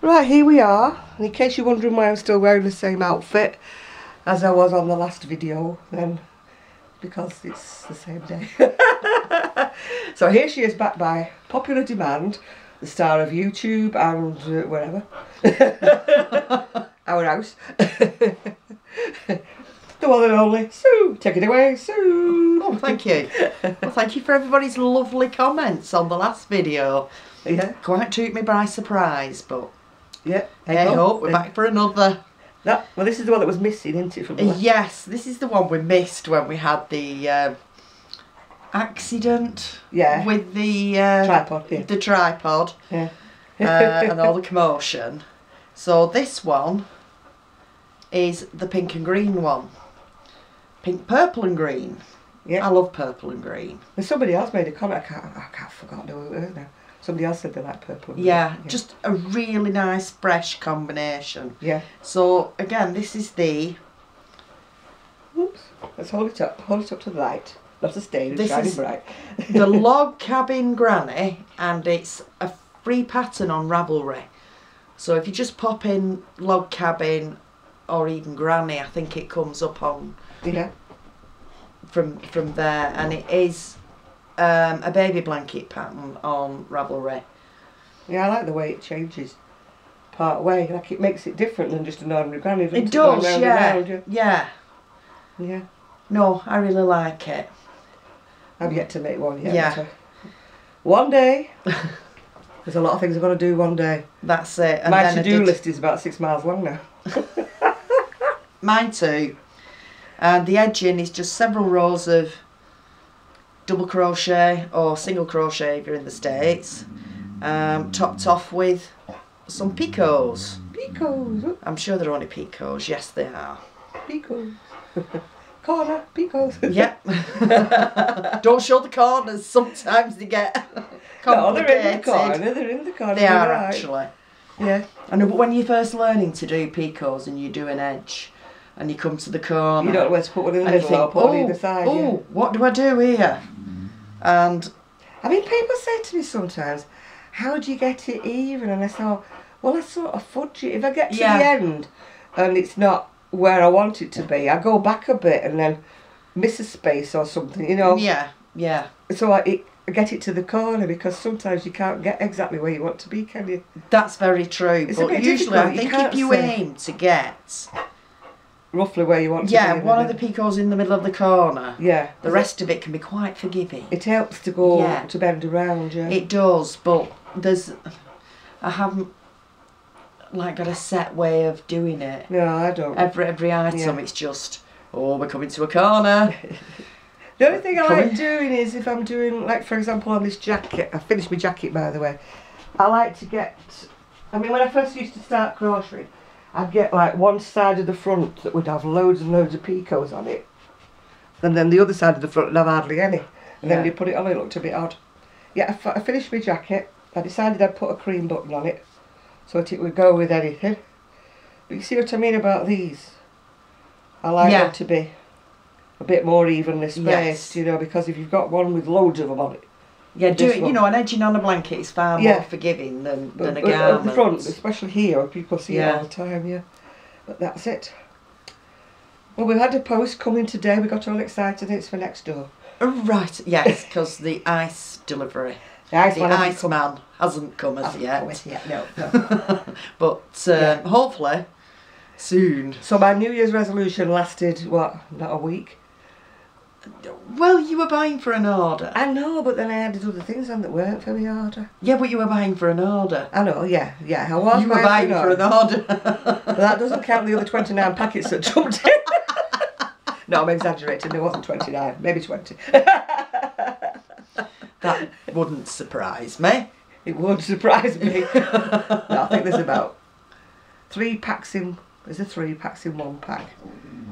Right, here we are. And in case you're wondering why I'm still wearing the same outfit as I was on the last video, then because it's the same day. So here she is, back by popular demand, the star of YouTube and wherever. Our house. The one and only Sue. Take it away, Sue. Oh, thank you. Well, thank you for everybody's lovely comments on the last video. Yeah. Quite took me by surprise, but yeah. hey ho, we're back for another. Well, this is the one that was missing, isn't it? From the yes, this is the one we missed when we had the accident. Yeah. With the tripod. Yeah. The tripod. Yeah. And all the commotion. So this one is the pink and green one. Pink, purple and green. Yeah. I love purple and green. There's somebody else made a comment. I can't forget who it was now. Somebody else said they like purple and green. Yeah, just a really nice fresh combination. Yeah. So again, this is the. Oops. Let's hold it up. Hold it up to the light. Not a stain. It's shining bright. The Log Cabin Granny, and it's a free pattern on Ravelry. So if you just pop in Log Cabin or even Granny, I think it comes up on. Yeah. From there, and it is a baby blanket pattern on Ravelry. Yeah, I like the way it changes part way. Like it makes it different than just an ordinary granny. It does, yeah. Yeah. Yeah. No, I really like it. I've yet to make one yet. Yeah. One day. There's a lot of things I've got to do one day. That's it. And my to-do list is about 6 miles long now. Mine too. And the edging is just several rows of double crochet or single crochet if you're in the States, topped off with some picots. Picots. I'm sure they're only picots. Yes, they are. Picots. Corner picots. Yep. Don't show the corners. Sometimes they get complicated. No, they're in the corner. They're in the corner. They are actually. Yeah. I know, but when you're first learning to do picots and you do an edge, and you come to the corner, you don't know where to put one in the middle or put one either side. Oh, yeah. What do I do here? And I mean, people say to me sometimes, how do you get it even? And I thought, well, I sort of fudge it. If I get to the end and it's not where I want it to be, I go back a bit and then miss a space or something, you know. Yeah, yeah. So I get it to the corner, because sometimes you can't get exactly where you want to be, can you? That's very true. It's but a bit usually difficult. I think if you aim to get roughly where you want to be. Yeah, one of the picots in the middle of the corner. Yeah. The rest of it can be quite forgiving. It helps to go to bend around, yeah. It does, but I haven't like got a set way of doing it. No, I don't. Every item, it's just, oh, we're coming to a corner. The only thing I like doing is if I'm doing, like for example on this jacket, I finished my jacket by the way, I like to get, I mean when I first used to start crocheting, I'd get like one side of the front that would have loads and loads of picots on it, and then the other side of the front would have hardly any, and then you put it on, it looked a bit odd. Yeah, I finished my jacket. I decided I'd put a cream button on it so that it would go with anything. But you see what I mean about these? I like them to be a bit more evenly spaced, you know, because if you've got one with loads of them on it. Yeah, you know, an edging on a blanket is far more forgiving than a garment. At the front, especially here, people see it all the time, yeah. But that's it. Well, we've had a post coming today. We got all excited. It's for next door. Right, yes, because the ice delivery. The ice man hasn't come as yet. No. But hopefully soon. So my New Year's resolution lasted, what, not a week? Well, you were buying for an order. I know, but then I added other things on that weren't for the order. Yeah, but you were buying for an order. I know, yeah. I was. You were buying for an order. But that doesn't count the other 29 packets that jumped in. No, I'm exaggerating. There wasn't 29, maybe 20. That wouldn't surprise me. It would surprise me. No, I think there's about 3 packs in. There's 3 packs in 1 pack.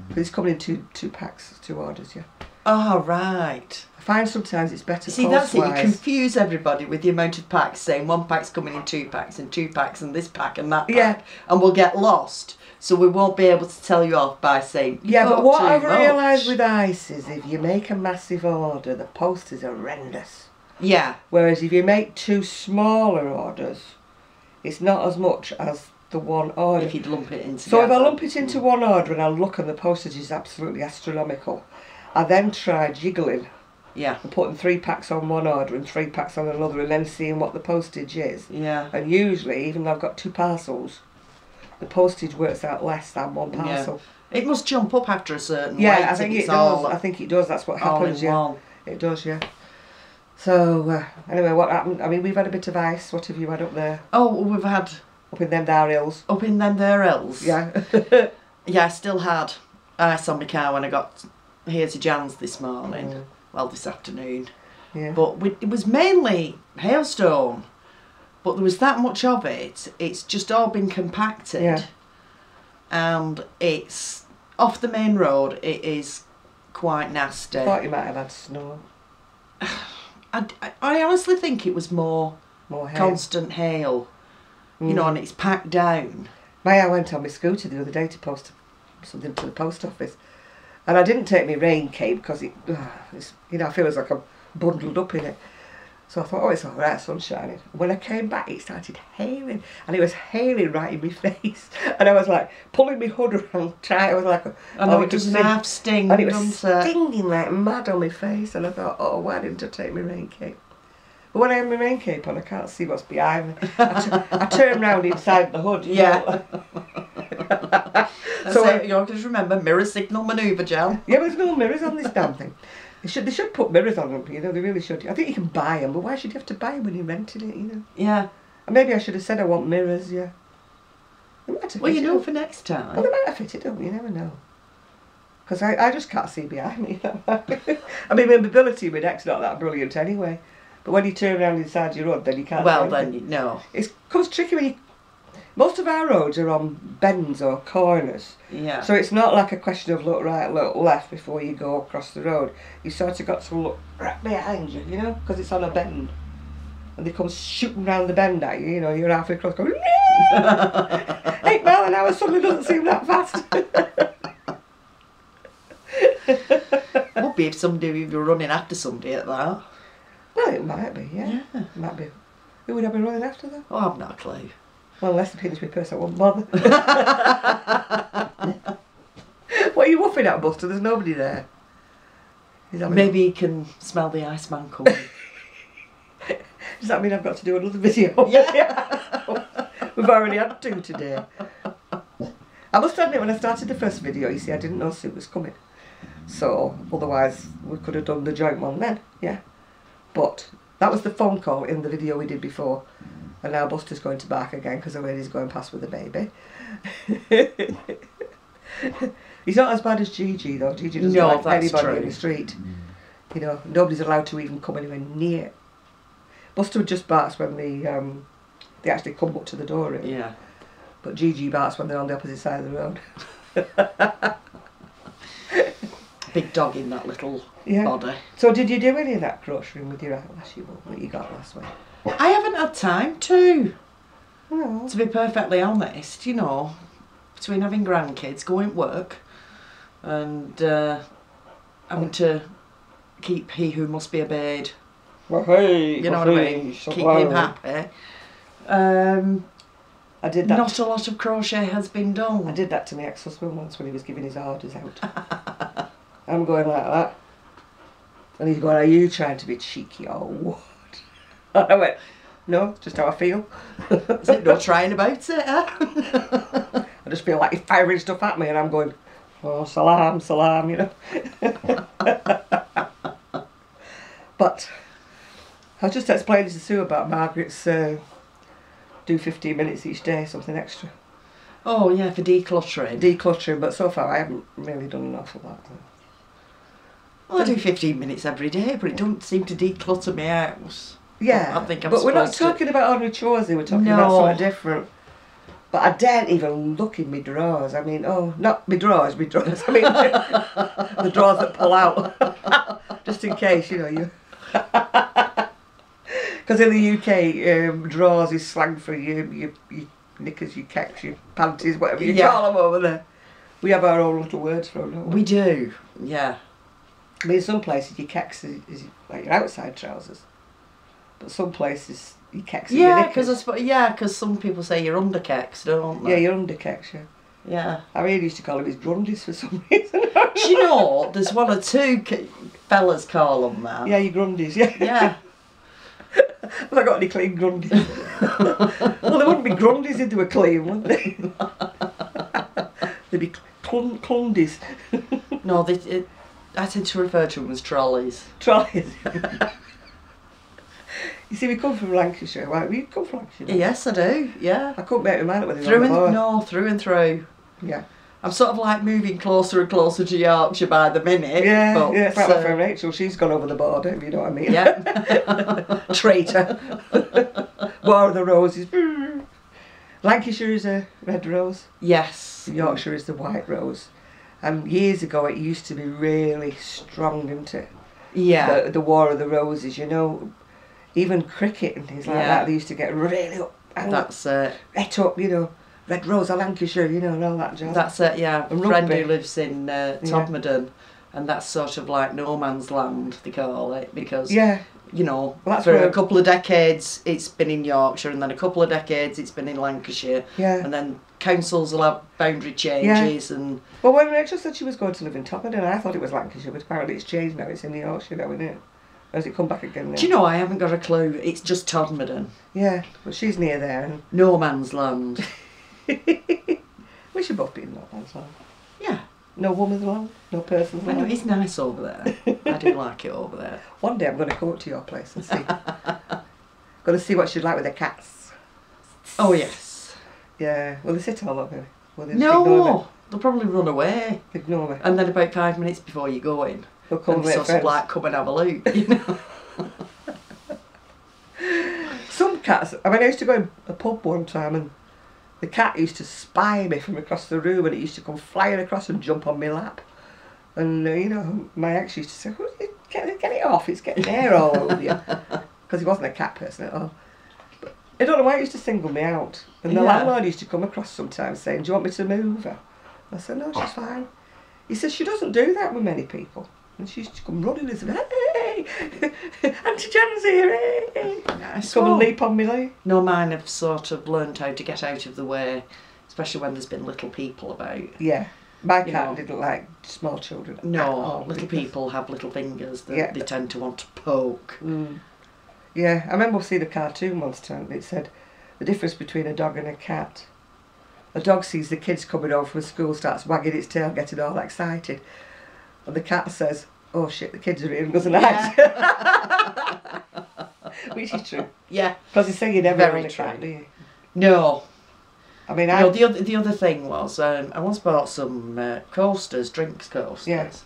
But it's coming in two packs, 2 orders, yeah. Oh, right. I find sometimes it's better. See, that's it. You confuse everybody with the amount of packs, saying 1 pack's coming in 2 packs, and 2 packs, and this pack, and that pack. Yeah. And we'll get lost. So we won't be able to tell you off by saying, yeah, but what I've realised with ice is if you make a massive order, the post is horrendous. Yeah. Whereas if you make 2 smaller orders, it's not as much as the one order. If you'd lump it into. So if I lump it into one order and I look and the postage is absolutely astronomical, I then try jiggling. Yeah. And putting 3 packs on one order and 3 packs on another, and then seeing what the postage is. Yeah. And usually, even though I've got 2 parcels, the postage works out less than 1 parcel. Yeah. It must jump up after a certain weight. Yeah, I think it does. I think it does. That's what happens. Yeah, one. It does. Yeah. So anyway, what happened? I mean, we've had a bit of ice. What have you had up there? Oh, we've had up in them there hills. Up in them there hills. Yeah. Yeah, I still had ice on my car when I got here to Jan's this morning. Well, this afternoon. Yeah. But it was mainly hailstone. But there was that much of it. It's just all been compacted. Yeah. And it's off the main road. It is quite nasty. I thought you might have had snow. I honestly think it was more hail. Constant hail. You know, and it's packed down. I went on my scooter the other day to post something to the post office. And I didn't take my rain cape because it's, you know, I feel as like I'm bundled up in it. So I thought, oh, it's all right, sun's shining. When I came back, it started hailing. And it was hailing right in my face. And I was like, pulling my hood around, I was like, I know, it doesn't half sting. And it was stinging like mad on my face. And I thought, oh, why didn't I take my rain cape? But when I have my rain cape on, I can't see what's behind me. I turn round inside the hood. Yeah. So you know, just remember, mirror signal manoeuvre, Jan. Yeah, but there's no mirrors on this damn thing. They should put mirrors on them, you know, they really should. I think you can buy them, but why should you have to buy them when you're renting it, you know? Yeah. And maybe I should have said I want mirrors, yeah. Well, you know, for next time. Well, they might have fitted up, you never know. Because I just can't see behind me. I mean, my mobility with X not that brilliant anyway. But when you turn around inside your road, then you can't see anything. No. It becomes tricky when you... Most of our roads are on bends or corners. Yeah. So it's not like a question of look right, look left before you go across the road. You sort of got to look right behind you, you know, because it's on a bend. And they come shooting round the bend at you, you know, you're halfway across going, 8 miles an hour suddenly doesn't seem that fast. Would be if you were running after somebody at that. Well, it might be, yeah. It might be. Who would I be running after then? Oh, I've not a clue. Well, unless the penis me purse, I won't bother. What are you woofing at, Buster? There's nobody there. Maybe he can smell the Iceman coming. Does that mean I've got to do another video? Yeah. We've already had 2 today. I must admit, when I started the first video, you see, I didn't know Sue was coming. So, otherwise, we could have done the joint one then, yeah. But that was the phone call in the video we did before. And now Buster's going to bark again because the way he's going past with the baby. He's not as bad as Gigi though. Gigi doesn't like anybody in the street. You know, nobody's allowed to even come anywhere near. Buster just barks when they actually come up to the door. Really. Yeah. But Gigi barks when they're on the opposite side of the road. Big dog in that little body. So did you do any of that crocheting with your eyelash that you got last week? I haven't had time to. No. To be perfectly honest, you know, between having grandkids, going to work, and having to keep he who must be obeyed. Well, hey, you know what I mean? Keep him happy. I did that. Not a lot of crochet has been done. I did that to my ex-husband once when he was giving his orders out. I'm going like that. And he's going, are you trying to be cheeky or what? And I went, no, it's just how I feel. Is it not trying about it, huh? I just feel like he's firing stuff at me and I'm going, oh, salam, salam, you know. But I was just explaining to Sue about Margaret's do 15 minutes each day, something extra. Oh yeah, for decluttering. Decluttering, but so far I haven't really done an awful lot. Well, I do 15 minutes every day, but it don't seem to declutter my house. Yeah, I think but we're not talking about ordinary chores here, we're talking about something different. But I daren't even look in my drawers. I mean, oh, not my drawers, my drawers. I mean, the drawers that pull out. Just in case, you know, you... Because in the UK, drawers is slang for your knickers, your kecks, your panties, whatever you call them over there. We have our own little words for them, don't we? We do, yeah. I mean, in some places your kecks is like your outside trousers. But some places your kecks in your Yeah, knickers. because some people say you're under kecks, don't they? Yeah, your under kecks, yeah. Yeah. I really used to call him his grundies for some reason. Do you know, there's one or two fellas call them that. Yeah, your grundies, yeah. Yeah. Have I got any clean grundies? Well, they wouldn't be grundies if they were clean, would they? They'd be clundies. No, I tend to refer to them as trolleys. Trolleys. You see, we come from Lancashire. Right? We come from Lancashire. Don't we? Yes, I do. Yeah. I couldn't make my mind up whether Through on the board. through and through. Yeah. I'm sort of like moving closer and closer to Yorkshire by the minute. Yeah, but, yeah. It's like my friend Rachel. She's gone over the border, if you know what I mean. Yeah. Traitor. War of the Roses. Lancashire is a red rose. Yes. Yorkshire is the white rose. And years ago it used to be really strong, didn't it? Yeah. The War of the Roses, you know. Even cricket and things like that, they used to get really up. That's it. Het up, you know. Red Rose of Lancashire, you know, and all that jazz. That's it, yeah. And A friend rugby. who lives in Todmorden, and that's sort of like no man's land, they call it, because, Yeah. you know, Well, that's for where- a couple of decades it's been in Yorkshire, and then a couple of decades it's been in Lancashire, Yeah. and then councils will have boundary changes, and Well, when Rachel said she was going to live in Todmorden, I thought it was Lancashire, but apparently it's changed now. It's in Yorkshire now, isn't it? Or has it come back again now? do you know, I haven't got a clue, it's just Todmorden. Yeah, but she's near there. And No man's land. we should both be in no man's land. Yeah. No woman's land, no person's I know, land. it's nice over there. I do like it over there. One day I'm going to come up to your place and see. Going to see what she'd like with the cats. Oh yes. Yeah, will they sit all over me? Will they just ignore No, they'll probably run away. me? Ignore me. And then about 5 minutes before you go in, They'll come and and make sort friends. of like come and have a look, you know. Some cats, I mean, I used to go in a pub one time and the cat used to spy me from across the room and it used to come flying across and jump on my lap. And, you know, my ex used to say, oh, get it off, it's getting hair all over you. Because he wasn't a cat person at all. But I don't know why it used to single me out. And the Yeah. landlord used to come across sometimes saying, do you want me to move her? I said, no, she's fine. He says, she doesn't do that with many people. And she used to come running and say, hey, Auntie Jan's here, hey. Come and leap on me leg. No, mine have sort of learned how to get out of the way, especially when there's been little people about. Yeah. My You cat know. didn't like small children. at No, all, little because- people have little fingers that Yeah. they tend to want to poke. Mm. Yeah, I remember seeing a cartoon once time. It said the difference between a dog and a cat. A dog sees the kids coming home from school, starts wagging its tail, getting all excited. And the cat says, oh shit, the kids are here, and goes and hides. Which is true. Yeah. Because they say you never Very own a cat, true. do you? No. I mean, No, the other thing was, I once bought some coasters, drinks coasters. Yes.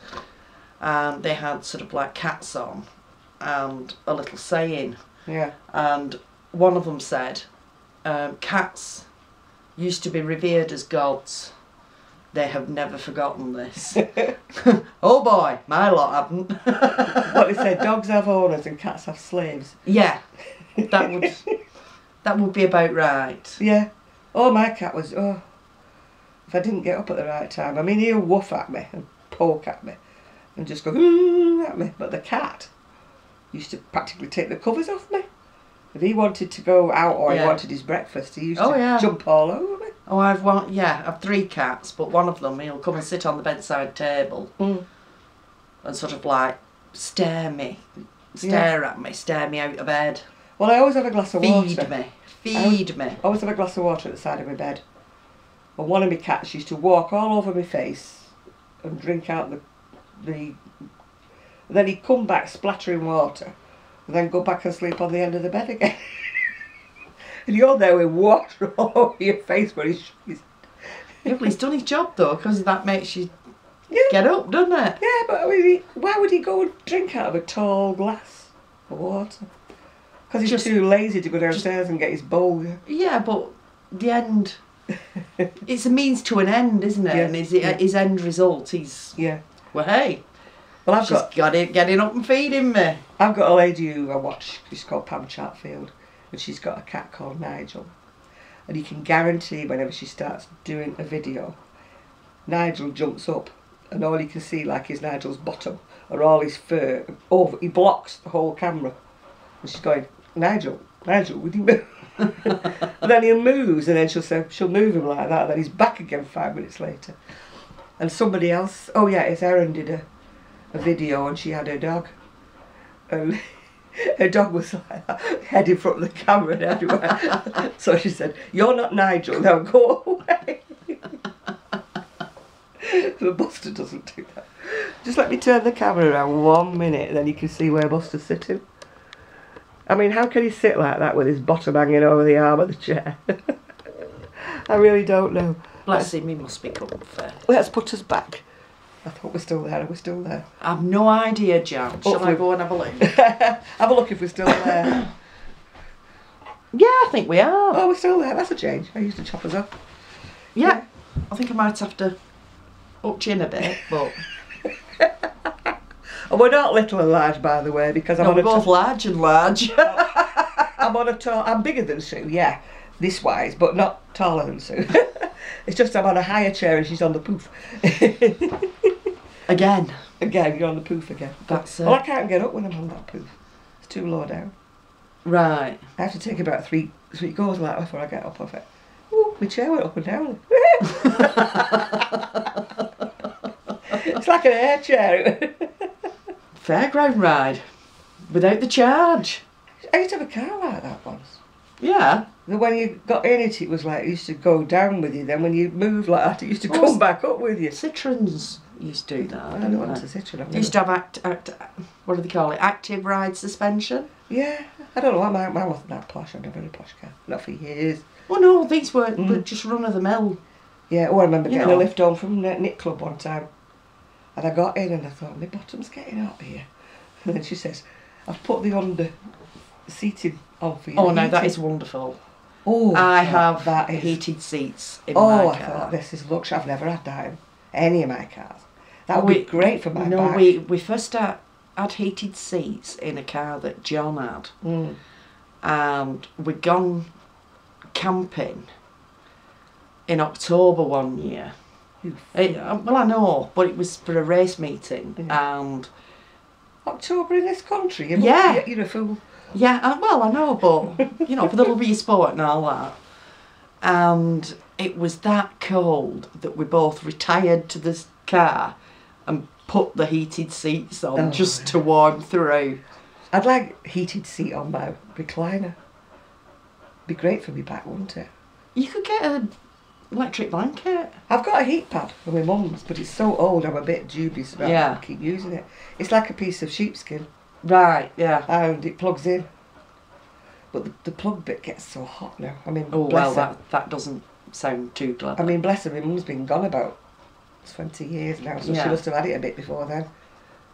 And they had sort of like cats on and a little saying. Yeah. And one of them said, cats used to be revered as gods. They have never forgotten this. Oh boy, my lot haven't. What they said, dogs have owners and cats have slaves. Yeah, that would be about right. Yeah. Oh, my cat was, if I didn't get up at the right time, I mean, he'll woof at me and poke at me and just go at me. But the cat used to practically take the covers off me. If he wanted to go out or he Yeah. wanted his breakfast, he used Oh, to yeah. jump all over me. Oh, I've 3 cats, but one of them, he'll come and sit on the bedside table Mm. and sort of like stare at me, stare me out of bed, Well, I always have a glass of water. feed me. I always have a glass of water at the side of my bed. And one of my cats used to walk all over my face and drink out the and then he'd come back splattering water and then go back and sleep on the end of the bed again. And you're there with water all over your face where he's Yeah, but he's done his job though, because that makes you yeah, get up, doesn't it? yeah, but I mean, why would he go and drink out of a tall glass of water? Because he's Just- too lazy to go downstairs and get his bowl. Yeah. Yeah, but the end, it's a means to an end, isn't it? Yeah, And yeah. his end result is, Yeah. well, hey, Well, I've she's got got it, getting up and feeding me. I've got a lady who I watch, she's called Pam Chatfield, and she's got a cat called Nigel. And you can guarantee whenever she starts doing a video, Nigel jumps up and all you can see like is Nigel's bottom or all his fur. He blocks the whole camera. And she's going, Nigel, Nigel, would you move? And then he moves, and then she'll move him like that, and then he's back again 5 minutes later. And somebody else, oh yeah, it's Erin did a video, and she had her dog. And her dog was like that, head in front of the camera and everywhere. So she said, "You're not Nigel, now go away." But Buster doesn't do that. Just let me turn the camera around 1 minute, and then you can see where Buster's sitting. I mean, how can he sit like that with his bottom hanging over the arm of the chair? I really don't know. Bless him, he must be comfy. Let's put us back. I thought we're still there. Are we still there? I've no idea, Jan. Shall I go and have a look? Have a look if we're still there. Yeah, I think we are. Oh, we're still there. That's a change. I used to chop us up. Yeah. I think I might have to up chin a bit, but... And we're not little and large, by the way, because I'm no, on we're both large and large. I'm bigger than Sue, yeah, this wise, but not taller than Sue. It's just I'm on a higher chair and she's on the poof. Again, you're on the poof again. That's well, I can't get up when I'm on that poof. It's too low down. Right. I have to take about three goes like that before I get up off it. Ooh, my chair went up and down. It's like an air chair. Fairground ride. Without the charge. I used to have a car like that once. Yeah. When you got in it was like it used to go down with you. Then when you moved like that, it used to come back up with you. Citroens used to do that. I don't want a Citroen. They used to have what do they call it? Active ride suspension. Yeah, I don't know. Mine wasn't that posh. I've never had a posh car. Not for years. Oh no, these were just run of the mill. Yeah. Oh, I remember getting a lift home from Knit Club one time, and I got in and I thought my bottom's getting out here. And then she says, "I've put the under seating on for you." Oh no, that is wonderful. Oh, I have heated seats in my car. I thought this is luxury. I've never had that in any of my cars. That would be great for my back. No, we first had heated seats in a car that John had, and we'd gone camping in October one year. Well, I know, but it was for a race meeting, and October in this country. You're a fool. Yeah, well, I know, but, you know, for the love of your sport and all that. And it was that cold that we both retired to the car and put the heated seats on just to warm through. I'd like a heated seat on my recliner. Be great for me back, wouldn't it? You could get an electric blanket. I've got a heat pad for my mum's, but it's so old I'm a bit dubious about it. I keep using it. It's like a piece of sheepskin. Right, yeah. And it plugs in. But the plug bit gets so hot now. I mean, that doesn't sound too clever. I mean, bless her, my mum's been gone about 20 years now, so she must have had it a bit before then.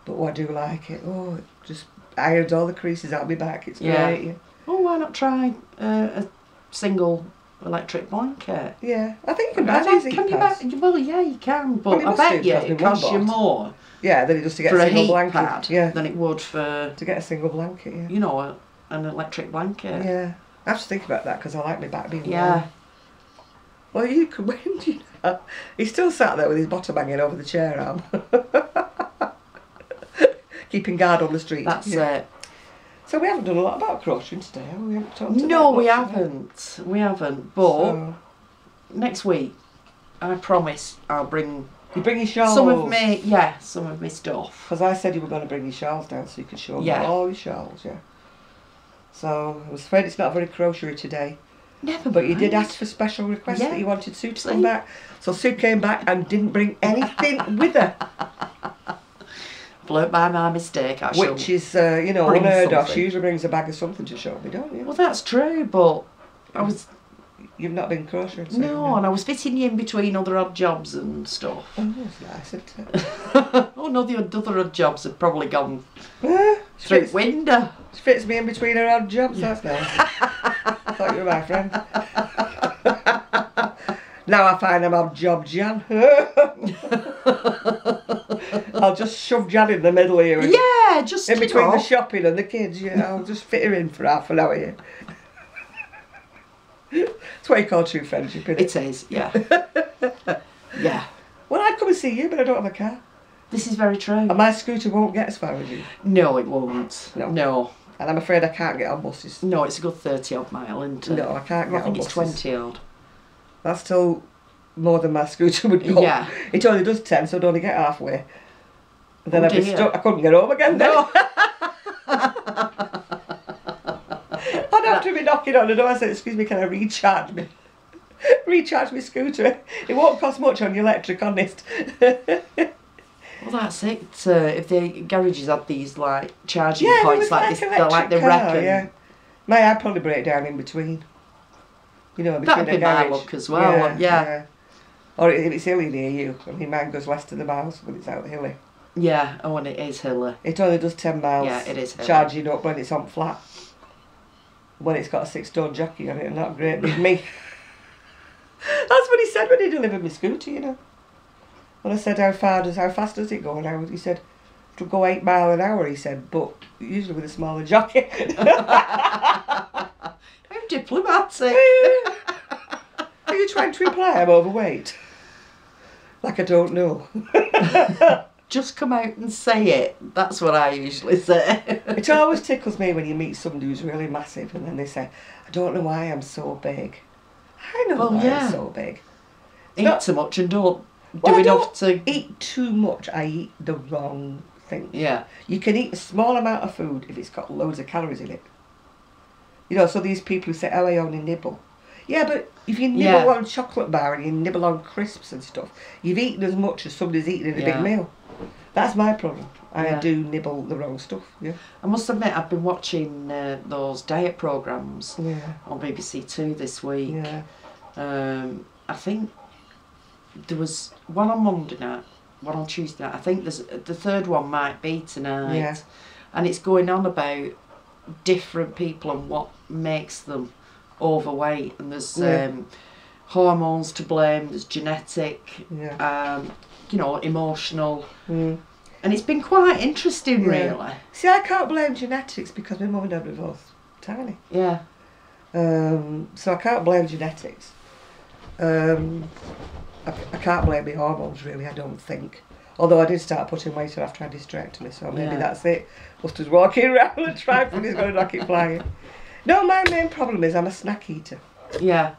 But I do like it. Oh, it just irons all the creases out of my back. It's great. Yeah. Oh, why not try a single electric blanket? Yeah, I think you can buy these heat pads. Well, yeah, you can, but I bet you it costs you more. Yeah, than it just to get a single blanket. Pad than it would for... To get a single blanket, yeah. You know, an electric blanket. Yeah. I have to think about that because I like my back being warm. Yeah. Well, you could win, you know. He's still sat there with his bottom hanging over the chair arm. Keeping guard on the street. That's it. So we haven't done a lot about crocheting today, have we? We haven't talked No, we haven't. We haven't. But next week, I promise I'll bring... You bring your shawls? Some of my stuff. Because I said you were going to bring your shawls down so you could show me all your shawls, yeah. So I was afraid it's not very crochet today. Never But you did ask for special requests that you wanted Sue to come back. So Sue came back and didn't bring anything with her. Blown by my mistake, actually. Which is, unheard of. She usually brings a bag of something to show me, don't you? Well, that's true, but I was... You've not been crocheting? So no, and I was fitting you in between other odd jobs and stuff. Oh, that's nice, isn't it? Oh no, the other odd jobs have probably gone through window. She fits me in between her odd jobs, that's nice. I thought you were my friend. Now I find I'm odd job Jan. I'll just shove Jan in the middle here. Yeah, just in between the shopping and the kids, I'll just fit her in for half an hour here. That's what you call true friendship, isn't it? It is, yeah. Yeah. Well, I'd come and see you, but I don't have a car. This is very true. And my scooter won't get as far as you. No, it won't. No. And I'm afraid I can't get on buses. No, it's a good 30 odd mile, isn't it? No, I can't get on buses. I think it's 20 odd. That's still more than my scooter would go. Yeah. It only does 10, so I'd only get halfway. And then Oh, I'd be dear. stuck. I couldn't get home again then. No. I'd have to be knocking on the door and say, excuse me, can I recharge me? Recharge my scooter. It won't cost much on the electric, honest. Well, that's it. If the garages had these like charging Yeah, points there was like this, electric they're like they car, reckon. yeah. I'd probably break down in between. You know, between That'd the be my garage. luck as well. Yeah. Or if it's hilly near you. I mean, mine goes less than the miles when it's out hilly. Yeah. Oh, and it is hilly. It only does 10 miles. Yeah, it is hilly. Charging up when it's on flat. When it's got a 6-ton jockey on it, and not great big me. That's what he said when he delivered my scooter, you know. When I said how fast does it go, and he said it'll go 8 miles an hour. He said, but usually with a smaller jockey. How diplomatic. Are you trying to imply I'm overweight? Like I don't know. Just come out and say it. That's what I usually say. It always tickles me when you meet somebody who's really massive and then they say, I don't know why I'm so big. I know why I'm so big. Eat too much and don't do I enough don't to... eat too much. I eat the wrong thing. Yeah. You can eat a small amount of food if it's got loads of calories in it. You know, so these people who say, oh, I only nibble. Yeah, but if you nibble on a chocolate bar and you nibble on crisps and stuff, you've eaten as much as somebody's eaten in a big meal. That's my problem. I do nibble the wrong stuff. Yeah. I must admit, I've been watching those diet programmes on BBC Two this week. Yeah. I think there was one on Monday night, one on Tuesday night. I think there's the third one might be tonight. Yeah. And it's going on about different people and what makes them overweight. And there's hormones to blame. There's genetic. Yeah. You know, emotional. And it's been quite interesting, really. See, I can't blame genetics because my mum and dad were both tiny. Yeah. So I can't blame genetics. I can't blame the hormones, really, I don't think. Although I did start putting weight on after I had hysterectomy, so maybe that's it. Buster's walking around and trying he's going to knock it flying. No, my main problem is I'm a snack eater. Yeah.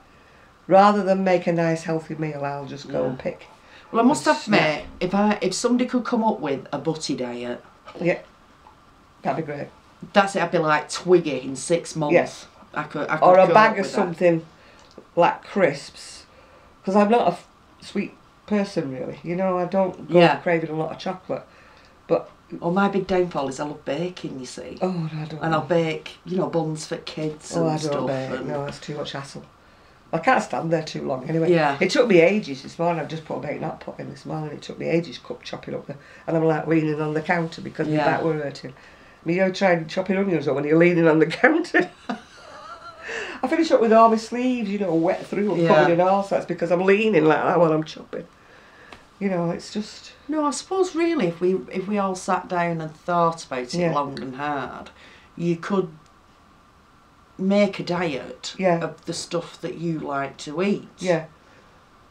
Rather than make a nice healthy meal, I'll just go and pick. Well, I must admit, if somebody could come up with a butty diet, that'd be great. That's it. I'd be like Twiggy in 6 months. Yes. I could or a go bag up of with something like crisps, because I'm not a sweet person really. You know, I don't go craving a lot of chocolate. But my big downfall is I love baking. You see. Oh, no, I don't. And I'll bake, you know, buns for kids and stuff. Oh, I don't bake. No, that's too much hassle. I can't stand there too long anyway. Yeah. It took me ages this morning. I've just put a baking hot pot in this morning. It took me ages chopping up there. And I'm like leaning on the counter because my back were hurting. I mean, you're trying chopping onions up when you're leaning on the counter. I finish up with all my sleeves, you know, wet through and covered in all sorts because I'm leaning like that while I'm chopping. You know, it's just... No, I suppose really if we all sat down and thought about it long and hard, you could make a diet of the stuff that you like to eat. Yeah.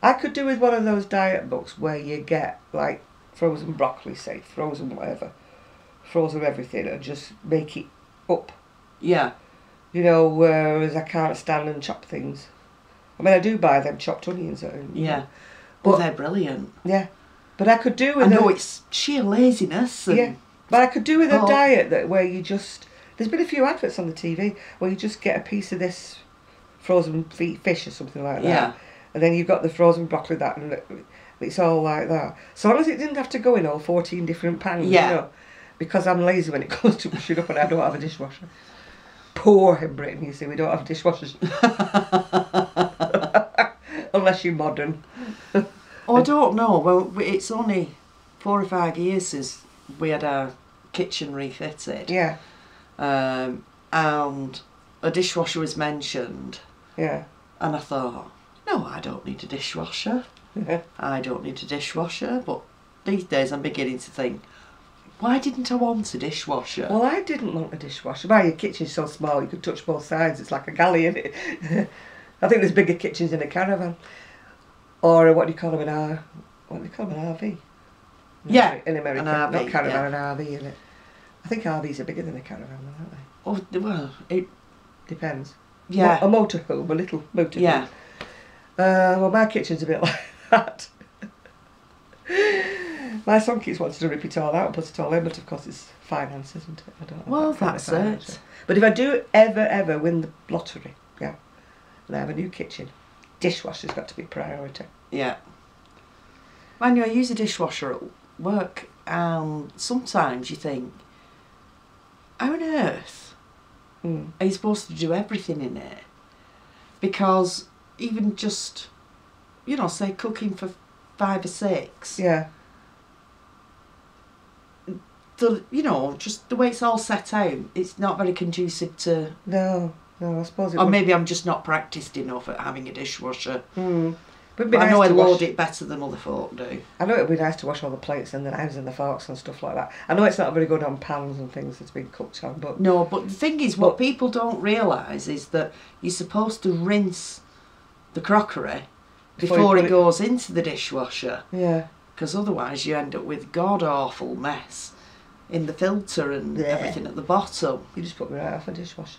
I could do with one of those diet books where you get like frozen broccoli, say, frozen whatever, frozen everything and just make it up. Yeah. You know, whereas I can't stand and chop things. I mean, I do buy them chopped onions at home. Yeah. But they're brilliant. Yeah. But I could do with I know it's sheer laziness. And but I could do with a diet where you just... There's been a few adverts on the TV where you just get a piece of this frozen fish or something like that. Yeah. And then you've got the frozen broccoli, that, and it's all like that. So long as it didn't have to go in all 14 different pans, you know. Because I'm lazy when it comes to washing up and I don't have a dishwasher. Poor in Britain, you see, we don't have dishwashers. Unless you're modern. Oh, I don't know. Well, it's only 4 or 5 years since we had our kitchen refitted. Yeah. And a dishwasher was mentioned. Yeah. And I thought, no, I don't need a dishwasher. I don't need a dishwasher. But these days I'm beginning to think, why didn't I want a dishwasher? Well, I didn't want a dishwasher. Why, your kitchen's so small you could touch both sides. It's like a galley, isn't it? I think there's bigger kitchens in a caravan. Or what do you call them, an RV? Yeah, in America, an RV, not caravan, an RV, isn't it? I think RVs are bigger than a caravan, aren't they? Oh, well, it... Depends. Yeah. A motorhome, a little motorhome. Yeah. Well, my kitchen's a bit like that. My son keeps wanting to rip it all out and put it all in, but of course it's finance, isn't it? I don't have Well, that kind of that's finance. it. But if I do ever win the lottery, yeah, and I have a new kitchen, dishwasher's got to be priority. Yeah. Mind you, I use a dishwasher at work, and sometimes you think, how on earth are you supposed to do everything in it? Because even just, you know, say cooking for 5 or 6. Yeah. You know, just the way it's all set out, it's not very conducive to... No, I suppose it Or would. maybe I'm just not practised enough at having a dishwasher. But I know I load it better than other folk do. I know it would be nice to wash all the plates and the knives and the forks and stuff like that. I know it's not very good on pans and things that's been cooked on, but... No, but the thing is, what people don't realise is that you're supposed to rinse the crockery before it goes into the dishwasher. Yeah. Because otherwise you end up with god-awful mess in the filter and everything at the bottom. You just put me right off a dishwasher.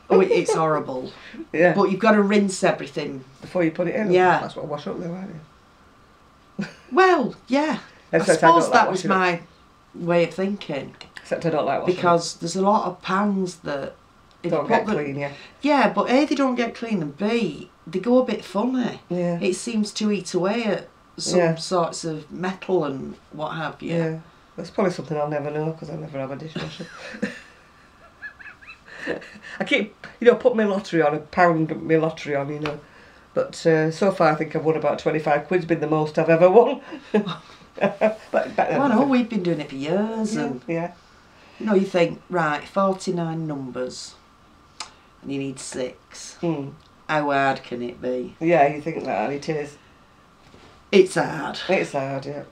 Oh, it's horrible. Yeah. But you've got to rinse everything. Before you put it in? Yeah. That's what I wash up there, aren't you? Well, yeah. I suppose that was my way of thinking. Except I don't like washing because there's a lot of pans that... don't get clean, yeah. Yeah, but A, they don't get clean, and B, they go a bit funny. Yeah. It seems to eat away at some sorts of metal and what have you. Yeah. That's probably something I'll never know because I never have a dishwasher. I keep, put my lottery on, £1 my lottery on, But so far I think I've won about 25 quid's been the most I've ever won. Well, no, we've been doing it for years. And you think, right, 49 numbers and you need 6. How hard can it be? Yeah, you think that, and it is. It's hard. It's hard, yeah.